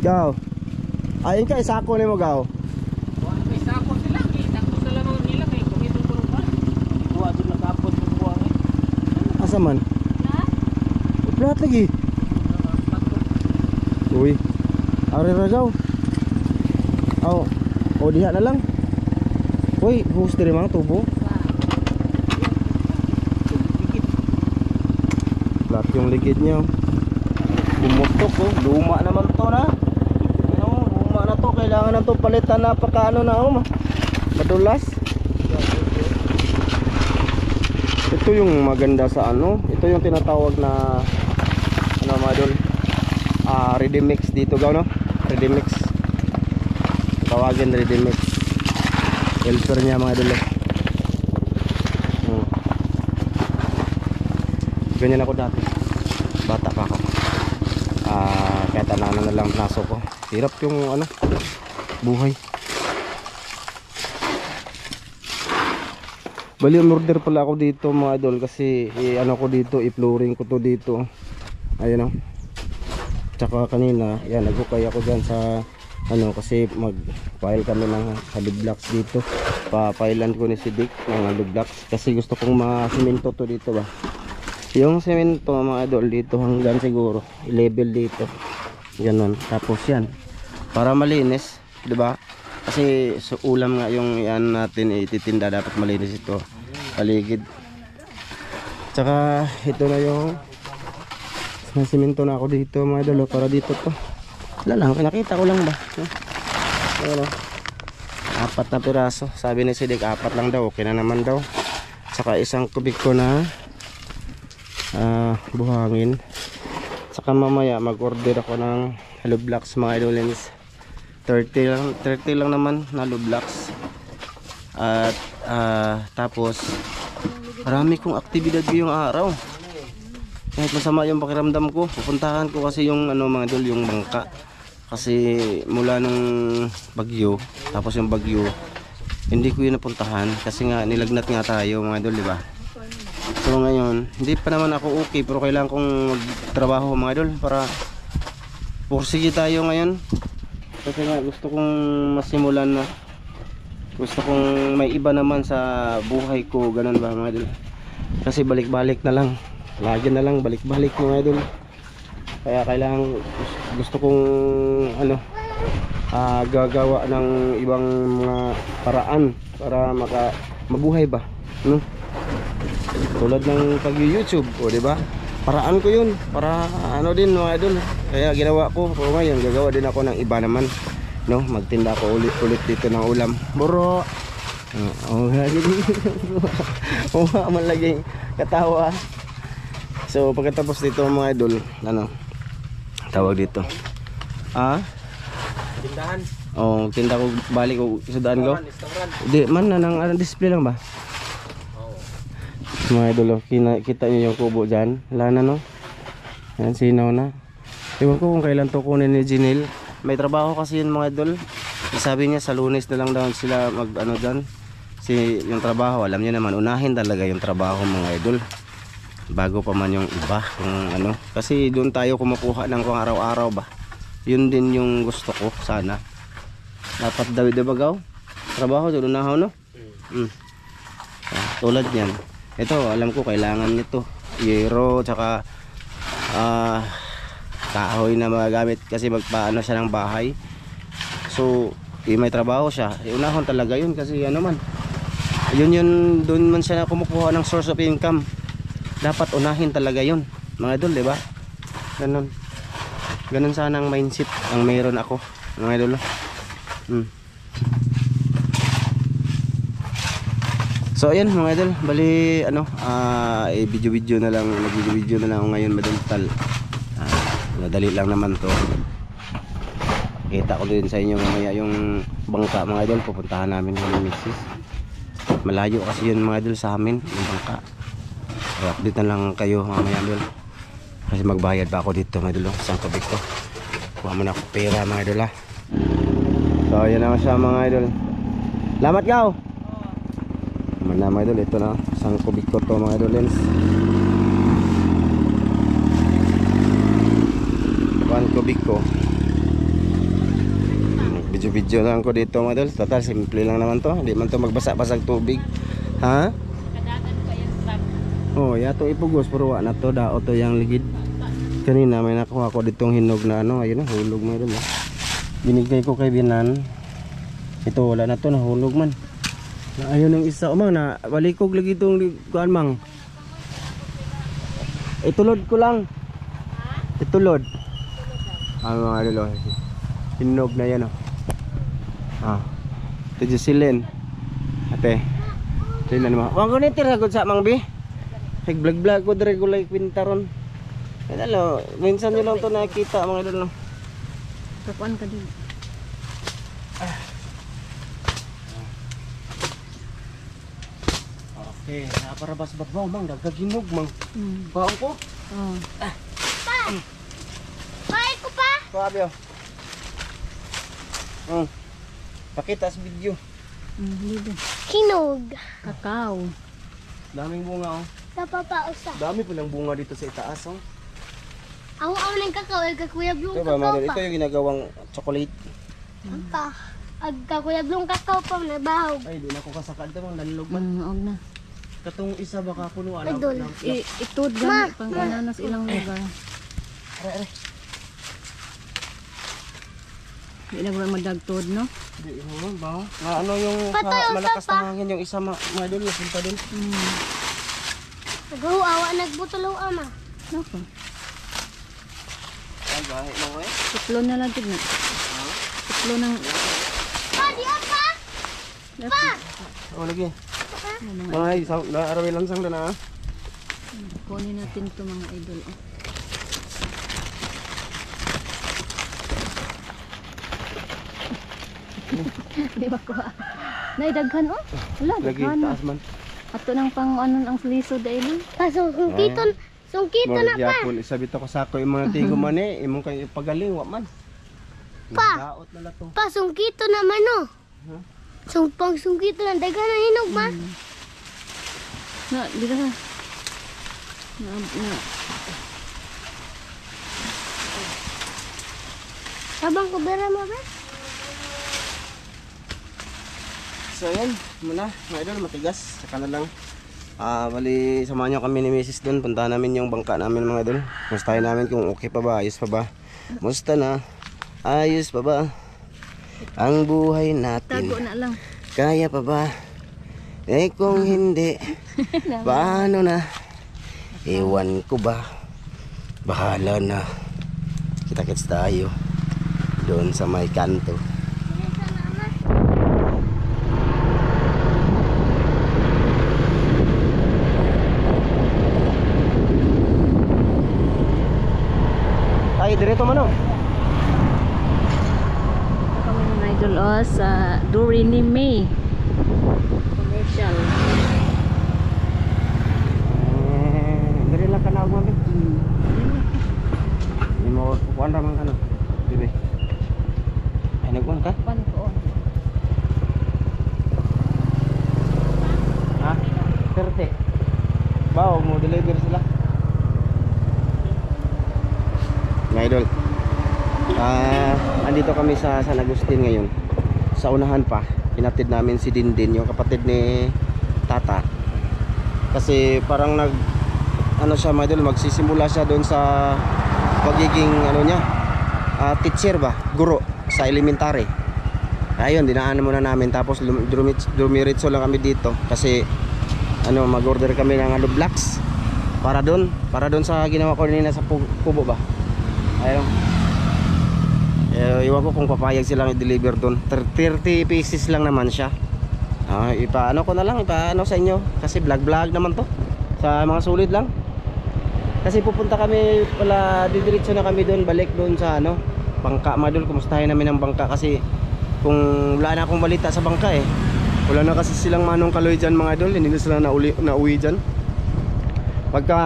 Gaw. Ayun ka, isako ni mo gaw. May sako sila. Takbo sa lamang nila kay kumito puro pa. Buwa doon nakapot ng buwang eh. Asa man? Plat lagi. Uy. Are ra gaw. Aw. O diha na lang. Uy, hose diri mga tubo. Plat yung ligid niya. Bumutok oh. Luma naman to na. Luma na to. Kailangan na to palitan na pagkaano na oh. Madulas. Ito yung maganda sa ano. Ito yung tinatawag na ano mga idol. Ready mix dito gaw no. Ready mix. Tawagin ready mix. Helper niya mga idol. Ganyan ako dati. Bata pa ako. Kaya tananan na lang naso ko. Hirap yung ano buhay. Bali umorder pala ako dito mga idol kasi ano ko dito, i-flooring ko to dito. Ayun o. Tsaka kanina, yan, nagukay ako dyan sa ano kasi mag-file kami ng hollow blocks dito. Pa-filean ko ni si Dick ng hollow blocks kasi gusto kong ma-semento to dito ba. Yung semento mga idol dito hanggang siguro i-level dito. Ganon. Tapos yan. Para malinis, 'di ba? Kasi so, ulam nga yung yan natin ititinda, dapat malinis ito. Paligid. Tsaka ito na yung semento na ako dito mga idol para dito to. Wala lang, nakita ko lang ba? Ano? 4 na piraso. Sabi ni Sidik 4 lang daw, okay na naman daw. Tsaka isang kubik ko na buhangin. Saka mamaya mag-order ako ng hollow blocks mga idolins. 30 lang naman na hollow blocks. At tapos marami kong aktibidad ngayong araw. Kahit masama yung pakiramdam ko, pupuntahan ko kasi yung ano mga idol, yung bangka. Kasi mula nung bagyo, tapos yung bagyo hindi ko yun napuntahan kasi nga nilagnat nga tayo mga idol, di ba? So ngayon, hindi pa naman ako okay pero kailangan kong magtrabaho mga idol para pursige tayo ngayon. Kasi nga gusto kong masimulan na. Gusto kong may iba naman sa buhay ko, ganun ba mga idol. Kasi balik-balik na lang. Lagi na lang balik-balik mga idol. Kaya kailangan gusto kong ano gagawa ng ibang mga paraan para mabuhay ba, no? Tulad ng pag-YouTube, o di ba? Paraan ko 'yun para ano din mga idol. Kaya ginawa ko. So ngayon gagawa din ako ng iba naman, no? Magtinda ako ulit dito ng ulam. Buro. Oh, man lagi katawa. So pagkatapos dito mga idol, ano tawag dito? Tindahan. Oh, tinda ko balik ko isudaan ko. Di man nang display lang ba? Mga idol, kita nyo yung kubo dyan. Wala na no. Yan, sinaw na. Ewan ko kung kailan to kunin ni Jinil. May trabaho kasi yun mga idol. Sabi niya sa Lunes na lang daw sila mag ano dyan. Yung trabaho, alam niyo naman, unahin talaga yung trabaho mga idol bago pa man yung iba kung ano. Kasi doon tayo kumukuha ng pang araw-araw ba. Yun din yung gusto ko sana. Dapat daw diba gaw? Trabaho doon unahaw no? Tulad niyan. Ito alam ko kailangan nito. Yero tsaka kahoy na magagamit kasi magpaano siya ng bahay. So may trabaho siya. Unahon talaga yun kasi ano man. Yun doon man siya kumukuha ng source of income. Dapat unahin talaga yun mga idol, di ba? Ganun sana ang mindset ang mayroon ako mga idol. So ayan mga idol, bali ano video na lang, nag-video na lang ako ngayon madalital. Madali lang naman to. Kita ko din sa inyo mamaya yung bangka mga idol, pupuntahan namin ng misis. Malayo kasi yun mga idol sa amin yung bangka. Kaya update na lang kayo mamaya idol. Kasi magbayad pa ako dito mga idol, isang kabig ko. Kuha muna ako pera mga idol ha. So ayan na siya mga idol. Salamat gaw. Naman na mga idol, ito na isang kubik ko to mga idol lens. 1 kubik ko. Video-video lang ko dito mga idol. Total simple lang naman to. Hindi man to magbasa-basag tubig. Ha? Kadagan pa yung truck. Oh, yato ipugos pero wa na to dao to yang ligid. Kanina may nakuha ko ditong hinog na ano, ayun na hulog mo idol. Binigay ko kay Binan. Ito wala na to, nahulog man. Na ayun ang isa umang na balikog lagi itong kuan mang. Itulod ko lang. Itulod. Mga idol. Hinog na yan oh. Ito Jocelyn. Ate. Sila naman. Wag ko nitir hagod sa mang bi. Nag-vlog ko dire gulay kwintaron. Ay dalo, minsan nyo lang to nakikita mga idol no. Kakuan ka din. Okay, naparabas babaw mang dagaginog mang. Baon ko? Oh. Kaya ko pa. Sabi oh. Pakita sa video. Lido. Kinog. Kakao. Daming bunga oh. Napapausa. Dami palang bunga dito sa itaas oh. Ang ng kakao ay kakuyab yung Ito ba kakao madol? pa. Ito yung ginagawang chocolate. Pa. Ag kakuyab yung kakao pa na bahog. Ay, di na ko kasakad ito mang danlog man. Og na. Katong isa baka punuan Idol. Itod gani pang kananas ilang lugar. Are. Di na ba madagtod no? Di naman ba? Nga ano yung Patay, malakas usa pa. na hangin yung isa madol na punta doon. Nagawa nagbutulaw ama. Nako. Ay, bahay lang eh. Tuklo na lang gid na. Tuklo ng Pa, di apa? Pa. Oh, lagi. Ay, arawi lang sang na. kunin natin to mga idol. Oh. Di ba ko? Naidaghan oh. Wala, Lagi daghan. taas man. Ato nang pang ano ang liso dahil. Kaso sungkiton na pa. Yapon, isabi to ko sako imong tigo man eh, imong kay pagaling wa man. Pa. Daot na lato. Pa, sungkito naman oh. Huh? Pag sungkito na, dagan na hinog ba? Na, di ka. Na. Sabang ko bera mo ba? So yan, muna, mga idol, matigas. Saka na lang. Bali, samahan nyo kami ni Mrs. doon. Punta namin yung bangka namin mga idol. Mustahin namin kung okay pa ba, ayos pa ba. Musta na? Ayos pa ba? Ang buhay natin. Tago na lang. Kaya pa ba? Eh kung hindi, paano na? Ewan ko ba? Bahala na. Kita-kits tayo doon sa may kanto. Ay, direto man oh. Kami mga idol sa Durini May commercial. Dire lang kanawag mo. Ni mo kuan ra man ano. Dire. Ay nagkuan ka? Pan ko. Ha? Perte. Bao mo deliver sila. Mga idol. Andito kami sa San Agustin ngayon. Sa unahan pa, pinatid namin si Dindin, yung kapatid ni Tata. Kasi parang ano siya mga idol, magsisimula siya doon sa pagiging ano niya, teacher ba, guro sa elementary. Ayun, dinaanan muna namin, tapos dumiritso lang kami dito kasi ano, mag-order kami ng hollow blocks para doon sa ginawa ko nila sa kubo ba. Ayun. Iwan ko kung papayag silang i-deliver doon. 30 pieces lang naman siya. Ipaano ko na lang, ipaano sa inyo kasi vlog naman to sa mga sulit lang. Kasi pupunta kami pala, didiretso na kami doon, balik doon sa ano, bangka madol. Kumustahin namin ang bangka kasi kung wala na akong balita sa bangka eh. Wala na kasi silang manong kaloy dyan mga idol, hindi na sila nauwi dyan. Pagka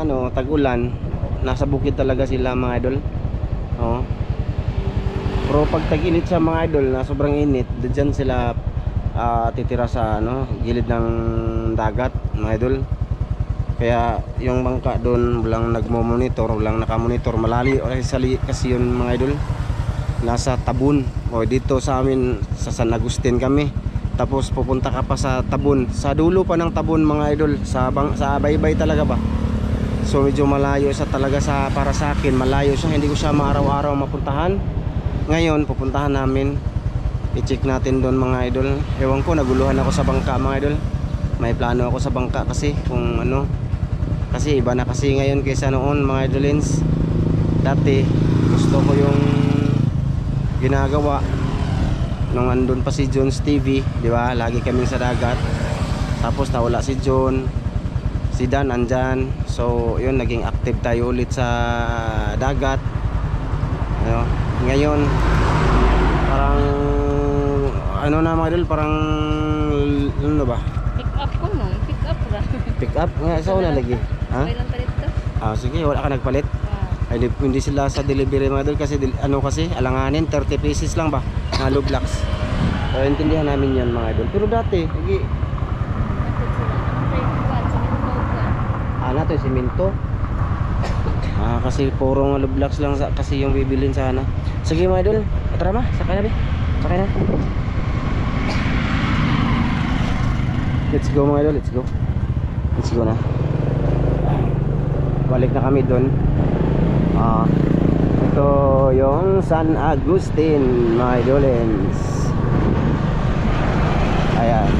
ano, tag-ulan, nasa bukid talaga sila mga idol. Pero pag tag-init sa mga idol na sobrang init, diyan sila titira sa ano, gilid ng dagat mga idol. Kaya yung bangka doon walang nagmo-monitor, walang nakamonitor, malali kasi yun mga idol. nasa Tabun o dito sa amin sa San Agustin kami. Tapos pupunta ka pa sa Tabun, sa dulo pa ng Tabun mga idol, sa baybay talaga ba. So medyo malayo siya talaga para sa akin, malayo siya, hindi ko siya maaraw-araw mapuntahan. Ngayon pupuntahan namin, i-check natin doon mga idol. Ewan ko, naguluhan ako sa bangka mga idol. May plano ako sa bangka kasi kung ano, kasi iba na kasi ngayon kaysa noon mga idolins. Dati gusto ko yung ginagawa nung andun pa si Jones TV, di ba? Lagi kaming sa dagat. Tapos nawala si John, si Dan andyan. So yun, naging active tayo ulit sa dagat. Ano? Ngayon parang ano na mga idol, parang ano ba? Pick up ko no, pick up ra. Pick up nga sa una lagi. Ha? Okay lang palit to. Ah, sige, wala ka nagpalit. Ay, hindi sila sa delivery mga idol kasi ano kasi alanganin 30 pieces lang ba na low blocks. So intindihan namin yan mga idol. Pero dati lagi na to simento. Kasi puro low blocks lang kasi yung bibilin sana. Sige mga idol, tara ma, sakay na be. Sakay na. Let's go mga idol, let's go. Let's go na. Balik na kami doon. Ito yung San Agustin mga idolens. Ayan,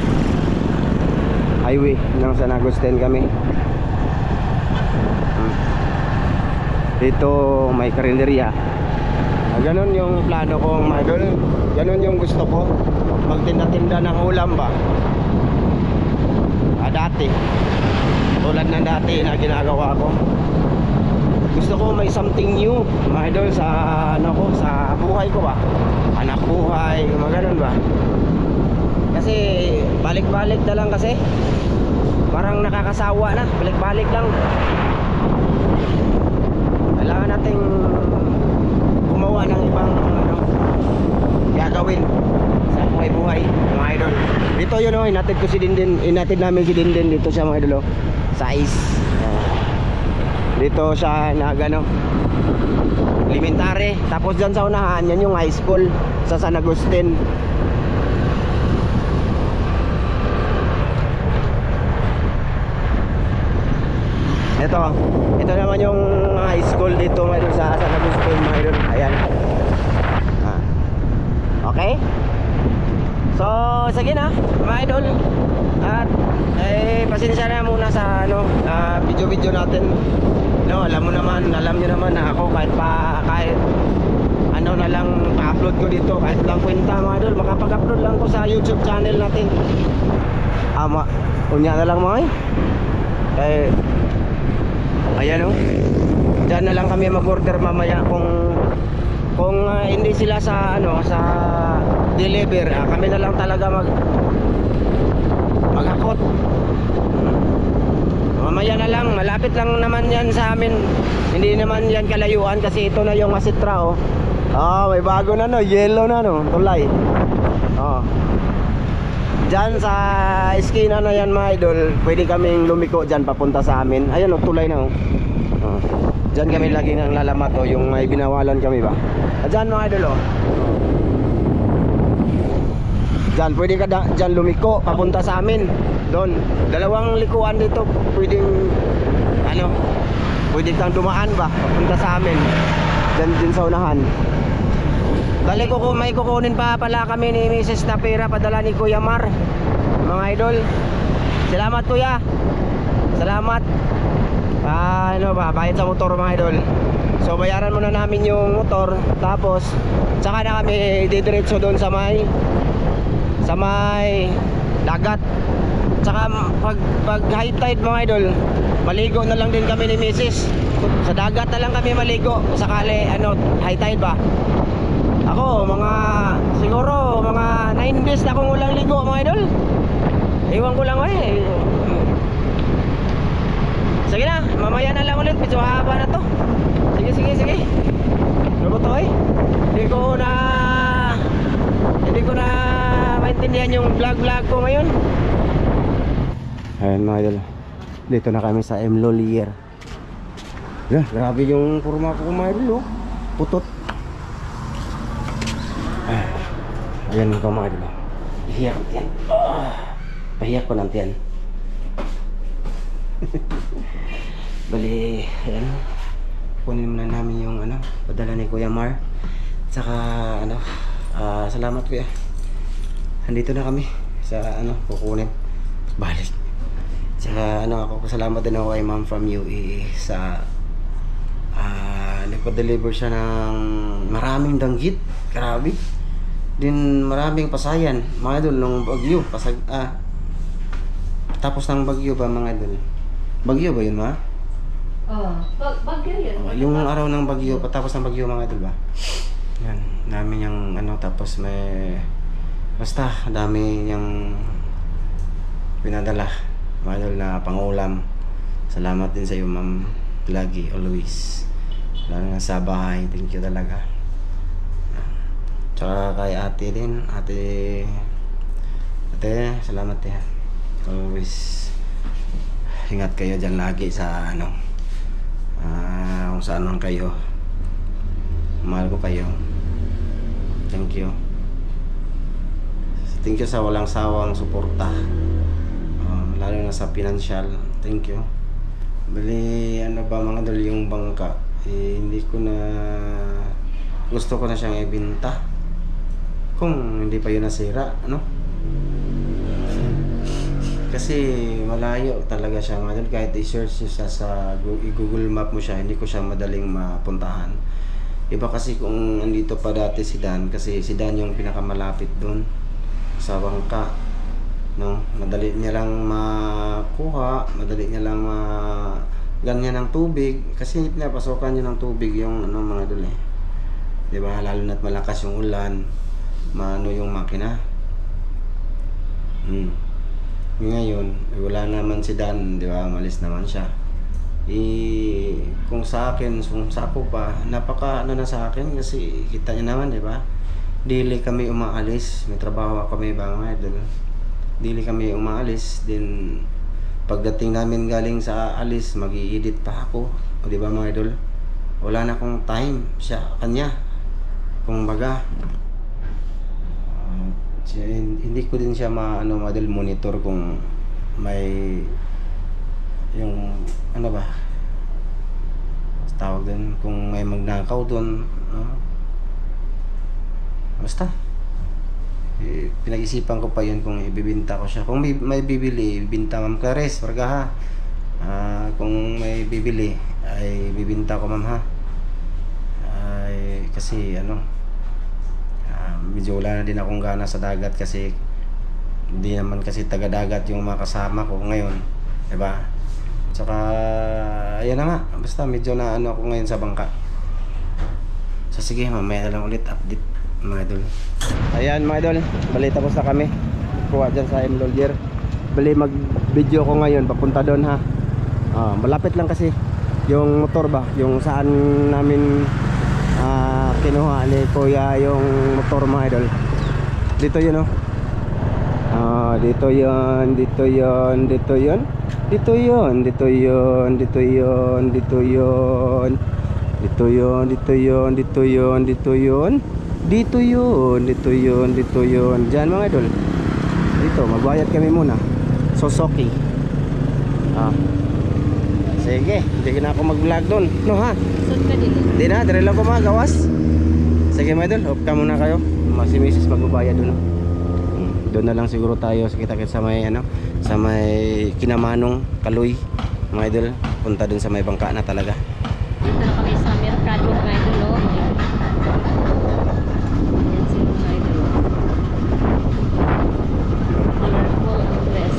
highway ng San Agustin kami. Dito may karinderya. Ganon yung plano ko mga idol. Ganon yung gusto ko, magtinda-tinda ng ulam ba. Dati tulad ng dati na ginagawa ko. Gusto ko may something new mga idol sa ano ko, sa buhay ko ba, anak buhay, ganun ba. Kasi balik-balik na lang kasi, parang nakakasawa na, balik-balik lang. Kailangan nating gumawa ng ibang ano, gagawin sa buhay-buhay mga idol. Dito yun o, inatid ko si Dindin, inatid namin si Dindin dito siya mga idol o, sa ice. Dito siya nagano, elementary. Tapos dyan sa unahan, yan yung high school sa San Agustin. Ito naman yung high school dito mga idol sa San Agustin mga idol. Ayan. Okay. So sige na mga idol. At pasensya na muna sa ano, video natin. No, alam niyo naman na ako kahit ano na lang pa-upload ko dito, kahit lang kwenta mga idol, makapag-upload lang ko sa YouTube channel natin. Unya na lang mga ayan o. Diyan na lang kami mag-order mamaya kung hindi sila sa ano, sa deliver, kami na lang talaga maghakot. Mamaya na lang, malapit lang naman yan sa amin. Hindi naman yan kalayuan kasi ito na yung Asitra oh. May bago na no, yellow na no, tulay. Diyan sa eskina na yan mga idol, pwede kaming lumiko diyan papunta sa amin. Ayun oh, tulay na oh. Diyan kami lagi nang lalamat oh, yung may binawalan kami ba. Diyan mga idol oh. Diyan pwede ka diyan lumiko papunta sa amin. Doon, dalawang likuan dito, pwedeng ano, pwede kang dumaan ba papunta sa amin. Diyan din sa unahan. Balik ko kung may kukunin pa pala kami ni Mrs. Tapera, padala ni Kuya Mar mga idol. Salamat kuya, salamat. Ano ba, bayad sa motor mga idol. So bayaran muna namin yung motor, tapos saka na kami didiretso doon sa may dagat. Saka pag high tide mga idol, maligo na lang din kami ni Mrs. Sa dagat na lang kami maligo sakali ano, high tide ba. Ako siguro mga 9 days na akong walang ligo mga idol. Iwan ko lang sige na, mamaya na lang ulit, medyo haba na to. Sige ano ba to hindi ko na maintindihan yung vlog ko ngayon. Ayan mga idol, dito na kami sa M. Lolier. Grabe yung kurma ko mga idol oh. Putot. Ayan ko mga idol. Ihiyak ko yan. Pahiyak ko ng tiyan. Bali, ayan. Kunin muna namin yung ano, padala ni Kuya Mar. Tsaka ano, salamat kuya. Andito na kami sa ano, kukunin. Balik. Tsaka ano, ako salamat din ako kay ma'am from UAE sa nagpa-deliver siya ng maraming danggit. Grabe. Din maraming pasayan. Mga idol, nung bagyo. Tapos ng bagyo ba mga idol? Bagyo ba yun ma? Bagyo yun. Yung araw ng bagyo, patapos ng bagyo mga idol ba? Yan, namin yung ano, tapos may basta dami yung pinadala mga idol na pangulam. Salamat din sa iyo ma'am, lagi, always, lalo na sa bahay. Thank you talaga. Tsaka kay ate din, ate, salamat din. Always ingat kayo dyan lagi sa ano, kung saan man kayo. Mahal ko kayo. Thank you. Thank you sa walang sawang suporta. Lalo na sa financial. Thank you. Bali, ano ba mga idol, yung bangka, hindi ko na, gusto ko na siyang ibenta. Kung hindi pa yun nasira, ano? Kasi malayo talaga siya mga idol. Kahit i-search nyo siya sa Google Map mo siya, hindi ko siya madaling mapuntahan. Iba kasi kung andito pa dati si Dan, kasi si Dan yung pinakamalapit doon sa bangka, no? Madali niya lang makuha, madali niya lang ganyan ng tubig, kasi pinapasokan niya ng tubig yung ano mga idol eh. 'Di ba? Lalo na't malakas yung ulan, maano yung makina. Ngayon, wala naman si Dan, 'di ba? Malis naman siya. Kung sa akin, kung sa ako pa, napaka ano na sa akin kasi kita niya naman, 'di ba? Dili kami umaalis, may trabaho kami mga idol. Dili kami umaalis, din pagdating namin galing sa alis, mag-i-edit pa ako. O 'di ba mga idol? Wala na akong time siya kanya. Kung baga, hindi ko din siya maano model monitor kung may yung ano ba tawag din, kung may magnakaw doon, no? Basta pinag-isipan ko pa yun kung ibibinta ko siya. Kung may bibili, ibibinta ma'am Clarice Varga ha. Kung may bibili ay bibinta ko ma'am ha. Ay, kasi ano, medyo wala na din akong gana sa dagat kasi hindi naman kasi taga-dagat yung mga kasama ko ngayon, diba? Tsaka ayan na nga, basta medyo na ano ako ngayon sa bangka. So sige, mamaya na lang ulit update mga idol. Ayan mga idol, bali tapos na kami kuha dyan sa M-Lolger. Bali mag video ko ngayon papunta doon ha. Malapit lang kasi yung motor ba, yung saan namin kinuha ni kuya yung motor mga idol. Dito yun dito yun, dito yun, dito yun, dito yun, dito yun, dito yun, dito yun, dito yun, dito yun, dito yun, dito yun, dito yun, dito yun, dito yun. Diyan mga idol. Dito magbayad kami muna. Sosoki. Sige, hindi na ako mag-vlog doon, no ha? Hindi na, dire lang ko mga gawas. Sige mga idol, off ka muna kayo. Si Mrs. magbabayad doon. Doon na lang siguro tayo sa kita-kita sa may ano, sa may Kinamanong, Kaloy. Mga idol, punta doon sa may bangka na talaga. Dito na kami sa Mercado mga idol. Yan sila mga idol. Colorful dress.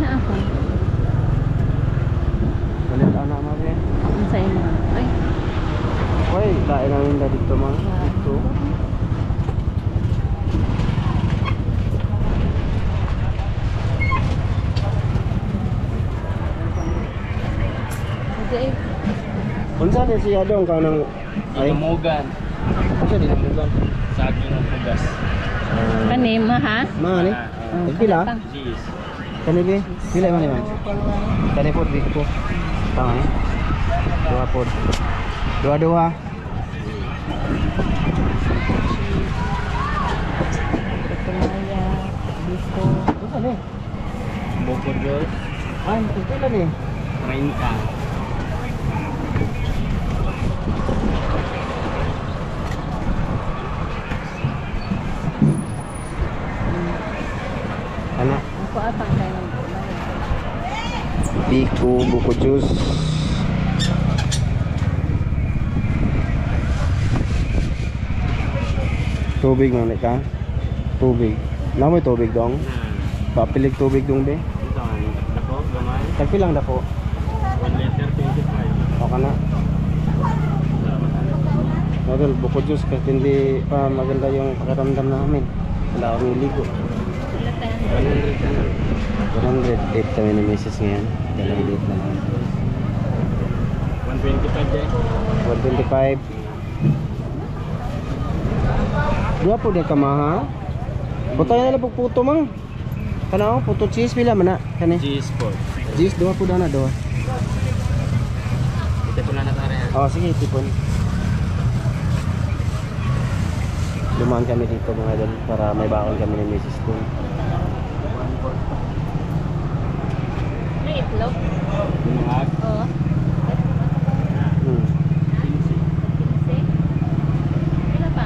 Na ako. Balik na mga yan. Ang sa inyo. Ay. Hoy, kain namin na dito mga. Dito. Hindi. Unsa din siya dong ka nang ay Dinamugan. unsa din ang bugan? Sa akin ng pugas. Kanima ha? Mga ni. Pila? Cheese. Kani bi? Pila man ni man? Kani po di ko. Tama. Dua po. Dua. Tumaya, Biko. Ito ni. Bukod yun. Ay, ito lang eh. 30. Ano? Ako atang kayo ng gulay. Biko, buko juice. Tubig man ka? Tubig. Namoy tubig dong. Papilig tubig dong be. Ito, dako, gamay. Tagpilang dako. 1 liter, 25. O ka na. Model, buko juice kasi hindi pa maganda yung pakiramdam namin. Wala kami ligo. Sila tayo. 100 date kami ni Mrs. ngayon. Dalawang date na lang. 125 din. 125. Dua po di ka maha. Butay na lang po puto mang. Kana puto cheese pila man na kani. G-Sport. Cheese dua po na dua. Ito po na natari. Oh sige tipon. Lumaan kami dito mga idol para may bakon kami ni Mrs. Kun. May itlog? Bumangag. Oo. Hmm. Kinsi? Pila pa?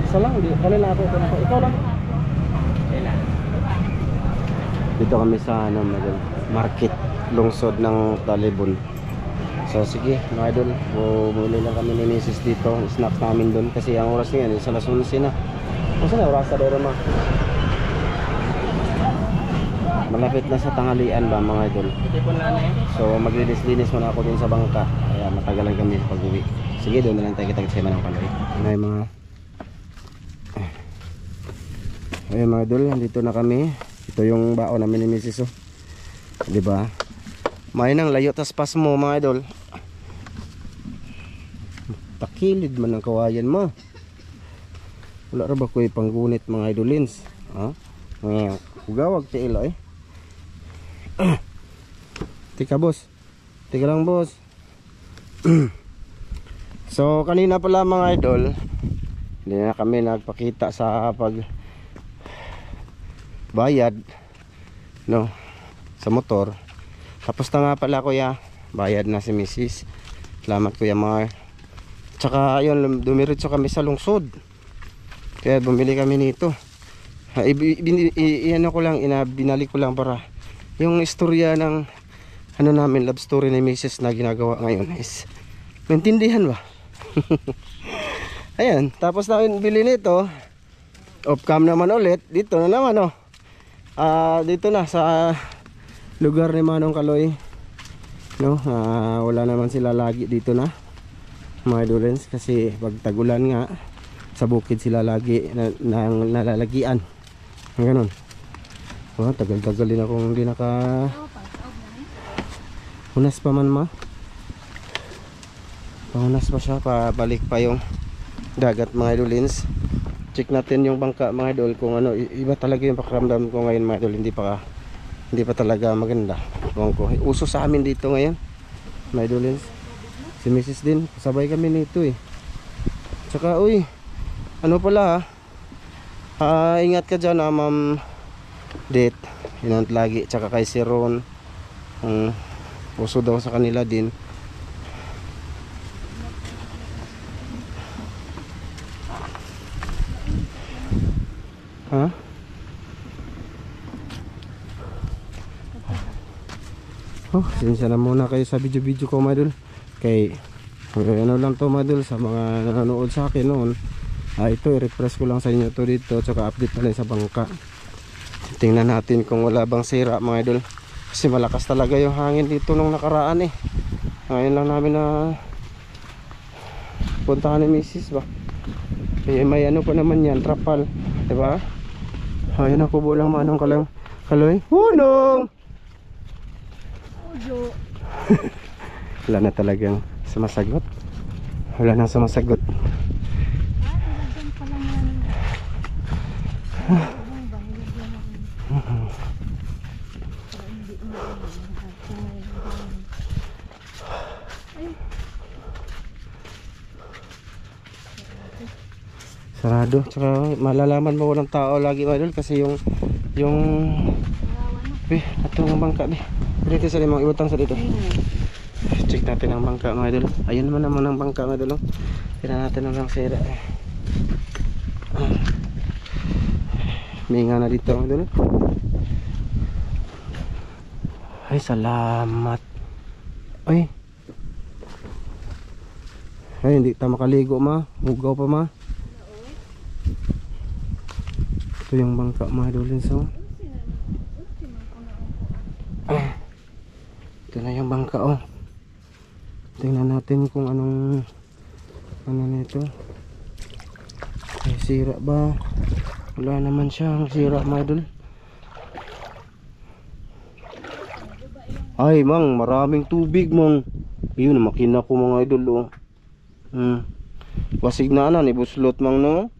Isa lang, di kanila ako ito. Ikaw lang. Kailan? Dito kami sa ano, market lungsod ng Talibon. So sige mga idol, bumili lang kami ni Mrs. dito, snacks namin doon kasi ang oras niyan is alas 11 na. Kasi na oras na doon ma. Malapit na sa tanghalian ba mga idol. Ito po na eh. So maglinis-linis muna ako din sa bangka. Kaya matagalan kami sa pag-uwi. Sige, doon na lang tayo kita-kita sa Manang Kaloy. Ayun mga idol, nandito na kami. Ito yung baon namin ni Mrs. Oh. 'Di ba? May nang layo tas pas mo mga idol. Takilid man ang kawayan mo. Wala ra ba ko'y panggunit mga idolins? Ha? Ugawag ti ilo eh. Tika boss. Tika lang boss. So kanina pala mga idol, hindi na kami nagpakita sa pag bayad no sa motor. Tapos na nga pala kuya, bayad na si Mrs. Salamat kuya Mar. Tsaka ayun, dumiretso kami sa lungsod. Kaya bumili kami nito. Iyan ko lang, binalik ko lang para yung istorya ng ano namin, love story ni Mrs. na ginagawa ngayon is maintindihan ba? Ayan, tapos namin bili nito. Off cam naman ulit. Dito na naman oh. Dito na sa lugar ni Manong Kaloy. No, wala naman sila lagi dito na. Mga idolens kasi pag tagulan nga sa bukid sila lagi nalalagian. Ganun. Oh, tagal-tagal din akong hindi naka hunas pa man ma. Pahunas pa siya, pabalik pa yung dagat mga idolens. Check natin yung bangka mga idol kung ano, iba talaga yung pakiramdam ko ngayon mga idol, hindi pa talaga maganda. Ko. Uso sa amin dito ngayon mga idolens. Si Mrs. din, sabay kami nito eh. Tsaka uy, ano pala ingat ka dyan ma'am Det, inant lagi. Tsaka kay si Ron, uso daw sa kanila din. Ha? Oh, sinsya na muna kayo sa video-video ko mga idol. Kay ano lang to mga idol sa mga nanonood sa akin noon. Ito i-refresh ko lang sa inyo to dito. Tsaka update na rin sa bangka. Tingnan natin kung wala bang sira mga idol. Kasi malakas talaga yung hangin dito nung nakaraan eh. Ngayon lang namin na puntahan ni Mrs. ba. May ano pa naman yan, trapal, diba? Ayun ako bulang Manong Kaloy. Hunong! Wala na talagang sumasagot. Wala nang sumasagot. Sarado. Tsaka malalaman mo walang tao lagi mga idol kasi yung ito ang bangka dito sa limang ibutang sa dito. Check natin ang bangka mga idol. Ayun naman ang bangka mga idol. Tingnan natin ang sira. Minga na dito mga idol. Ay salamat. Ay hindi ta makaligo ma. Hugaw pa ma. Ito yung bangka mga idol. So ito na yung bangka oh. Tingnan natin kung anong ano nito. Ay, sira ba? Wala naman siyang sira mga idol. Ay mang, maraming tubig mang. Ayun, makina ko mga idol oh. Wasig na ni buslot mang no.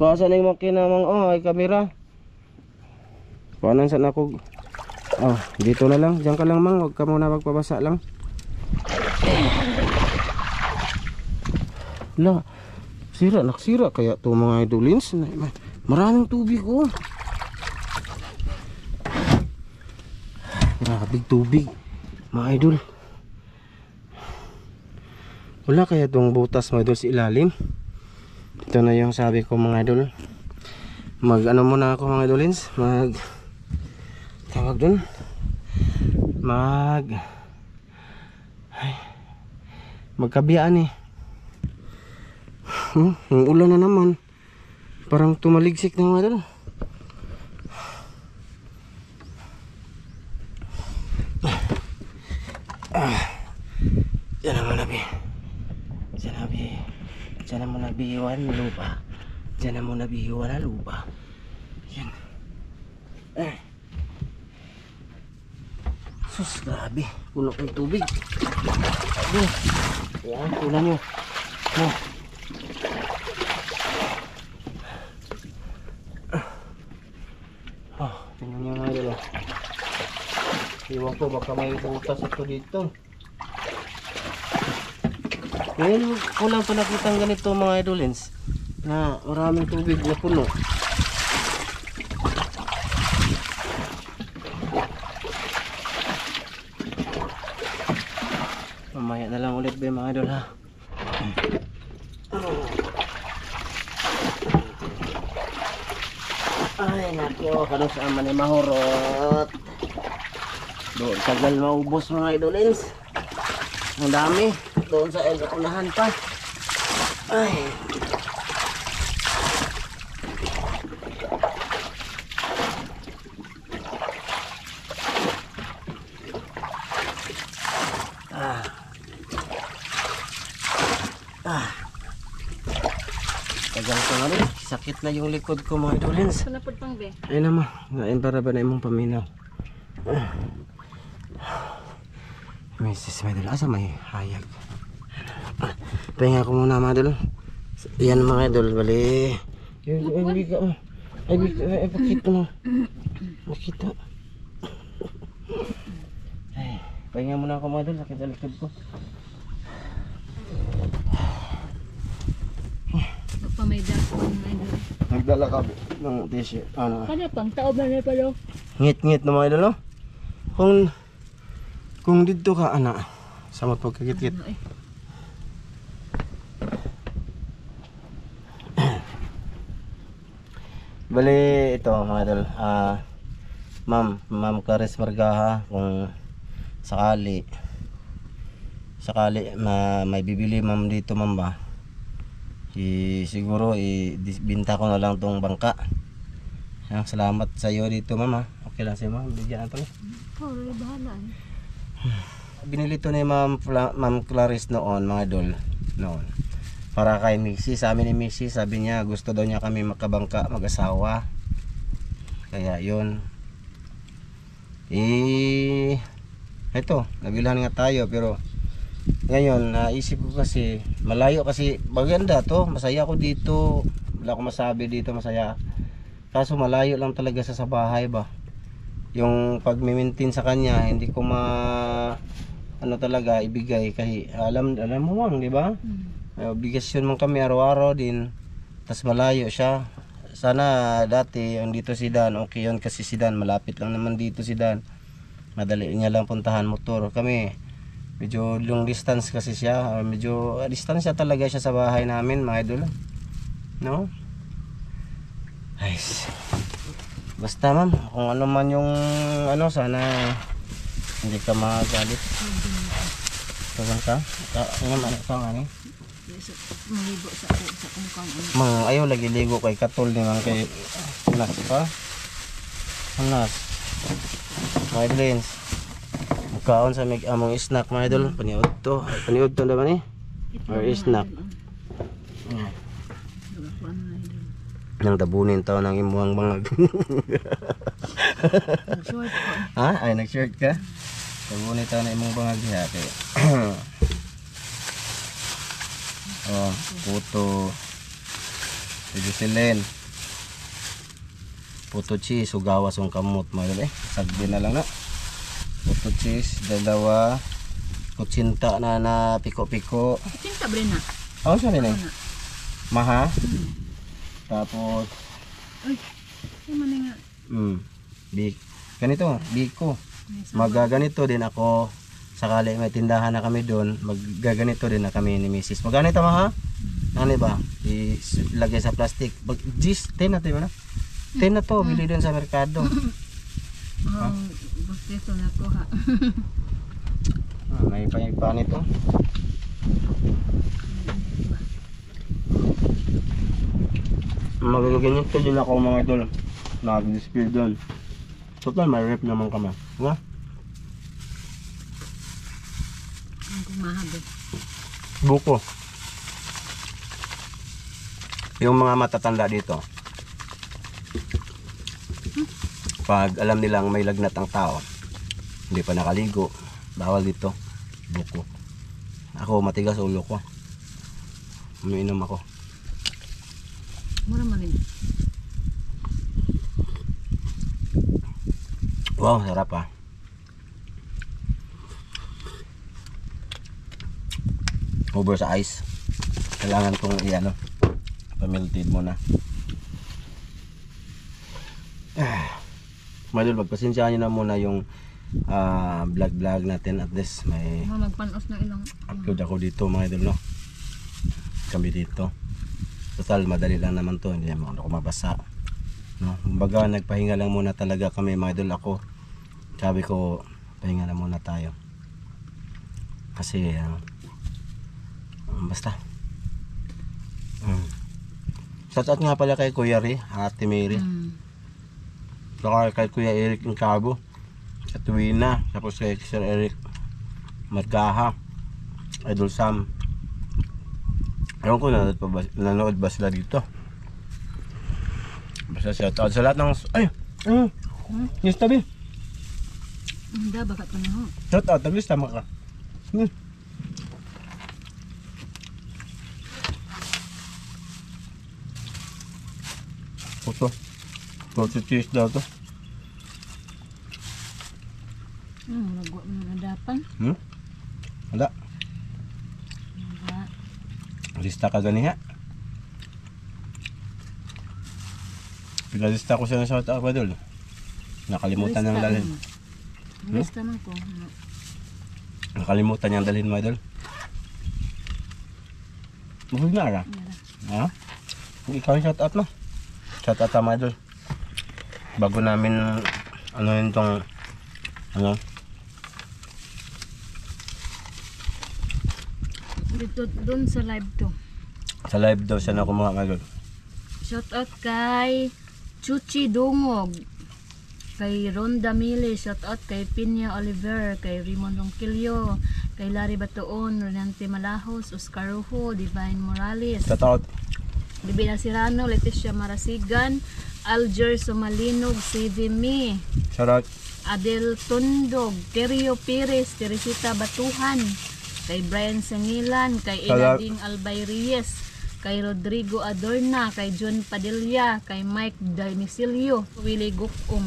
Kasa na yung makina mang oh, ay kamera. Paano saan ako? Oh, dito na lang, diyan ka lang mang, huwag ka muna magpabasa lang. La, naksira kaya to mga idolins. Maraming tubig oh. Grabing tubig mga idol. Wala kaya tong butas mga idol sa ilalim. Ito na yung sabi ko mga idol. Mag ano muna ako mga idolins. Tawag dun. Magkabiyaan eh. Ang ulan na naman. Parang tumaligsik na mga idol. Diyan mo nabihiwan lupa. Diyan mo nabihiwan na lupa. Yan. Sus, grabe. Puno ng tubig. Yan, kunan nyo. Tingnan nyo mga idol. Iwan ko, baka may butas ito dito. Ngayon ko lang pa nakitang ganito mga idolins na maraming tubig na puno. Mamaya na lang ulit ba mga idol ha. Ay nako, kano saan man ay mahurot. Doon tagal maubos mga idolins. Ang dami. Doon sa unahan pa. Ay. Tagal ko nga rin. Sakit na yung likod ko mga idolins. Sunapod pang be. Ay naman. Ngayon para ba na imong paminaw. May sismay asa may hayag. Pahinga ko muna mga idol. Yan mga idol, bali. Ay bika mo. Ay pakita mo. Makita. Ay, pahinga muna ako mga idol, sakit sa likod ko. Pa may dako mga idol. Nagdala ka ng tissue. Ano? Kana pang taob na na pala. Ngit-ngit na mga idol, no? Kung dito ka ana, samot pagkagit-git. Bali ito mga idol, Ma'am Clarice Margaha, kung sakali may bibili ma'am dito ma'am ba, siguro ibinta ko na lang tong bangka. Salamat sa iyo dito ma'am ha. Okay lang siya ma'am, bigyan natin. Bahala. Binili to ni Ma'am Clarice noon mga idol, noon para kay Missy. Sa amin ni Missy, sabi niya gusto daw niya kami makabangka mag-asawa, kaya yun ito nabilhan nga tayo. Pero ngayon naisip ko kasi malayo, kasi maganda to, masaya ko dito, wala akong masabi dito, masaya, kaso malayo lang talaga sa bahay ba. Yung pag-maintain sa kanya hindi ko ano talaga ibigay, kasi alam mo lang di ba? Obligasyon man kami araw-araw din. tas malayo siya. Sana dati ang dito si Dan, okay yun kasi si Dan malapit lang naman dito si Dan. Madali niya lang puntahan motor. Kami medyo long distance kasi siya, or medyo distansya talaga siya sa bahay namin, mga idol. No? Ay. Basta ma'am, kung ano man yung ano, sana hindi ka magalit. Tuwan ka? Ano man ito nga ni? Maligo sa ako sa kungkang ano. Mang ayaw lagi ligo kay katol ni mang kay Nas pa. Nas. My friends. Mukaon sa mig among snack mga idol, paniud to. Paniud to naman eh. Or snack. Nang tabunin tao ng imuhang bangag. Short ko. Ha? Ay nag-shirt ka? Tabunin tao ng imong bangag diha kay. Oh, puto. Pidusilin. Puto cheese, ugawas yung kamot mo eh. Sagbi na lang na. Puto cheese, dalawa. Kutsinta na piko-piko. Cinta Brena. Oh, sorry na. Ano? Maha. Tapos Ay, man nga. ganito, biko. Magaganito din ako. Sakali may tindahan na kami doon, maggaganito din na kami ni Mrs. Magganito ma ha? Ano ba? Ilagay sa plastic. Gis, 10 na 'to na. 10 na to, bili doon sa merkado. Gusto na ko ha. May pa nito. Magaganyan to din ako mga idol. Nag-display doon. Total, may rep naman kami. Nga? Ang kumahabit. Buko. Yung mga matatanda dito, pag alam nilang may lagnat ang tao, hindi pa nakaligo, bawal dito. Buko. Ako matigas ulo ko. Umiinom ako. Mura man din. Wow, sarap ah. Over sa ice. Kailangan kong i-ano, pamiltid muna. Madul, pagpasensyahan nyo na muna yung vlog natin. At least may Magpanos na ilang. upload ako dito mga idol, no? Kami dito. Total, madali lang naman to. Hindi naman ako mabasa. No? Kumbaga, nagpahinga lang muna talaga kami mga idol. Ako, sabi ko, pahinga na muna tayo. Kasi, basta. Shoutout nga pala kay Kuya Ri, Ate Mary. Saka kay Kuya Eric ng Cabo. At Wina. Tapos kay Sir Eric Margaha. Idol Sam. Ewan ko, nanood ba sila dito? Basta shoutout sa lahat ng... Ay! Yes, tabi. Hindi, baka pa na ho. Shoutout, tabi, tama ka. Ito. Ito cheese daw to. Lagwa mo na dapan. Wala. Lista ka ganiha. Pinalista ko siya ng shoutout pa doon. Nakalimutan niyang dalhin. Lista man ko. Nakalimutan niyang dalhin mo idol. Mahal na ara. Ha? Ikaw yung shoutout mo. Shoutout sa mga idol. Bago namin ano yun tong ano. Dito doon sa live to. Sa live daw siya na kumuha mga idol. Shout out kay Chuchi Dungog, kay Ronda Mili, shout out kay Pinya Oliver, kay Raymond Ronquillo, kay Larry Batoon, Renante Malahos, Oscar Rojo, Divine Morales, Shoutout. Libina Sirano, Leticia Marasigan, Alger Somalinog, CV Me, Shoutout. Adel Tundog, Terio Pires, Teresita Batuhan, kay Brian Sangilan, kay Salat. Elading Albayries, kay Rodrigo Adorna, kay John Padilla, kay Mike Dinisilio, Willie Gukong,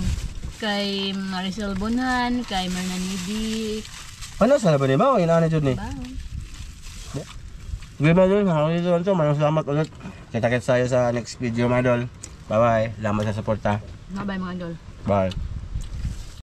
kay Maricel Bonhan, kay Mernanidi Ano sa laban ni ba? Inaano dyan ni? Bao. Okay mga idol, hanggang dito lang to. Maraming salamat ulit. Kita-kits tayo sa next video mga idol. Bye bye. Salamat sa suporta. Bye-bye mga idol. Bye.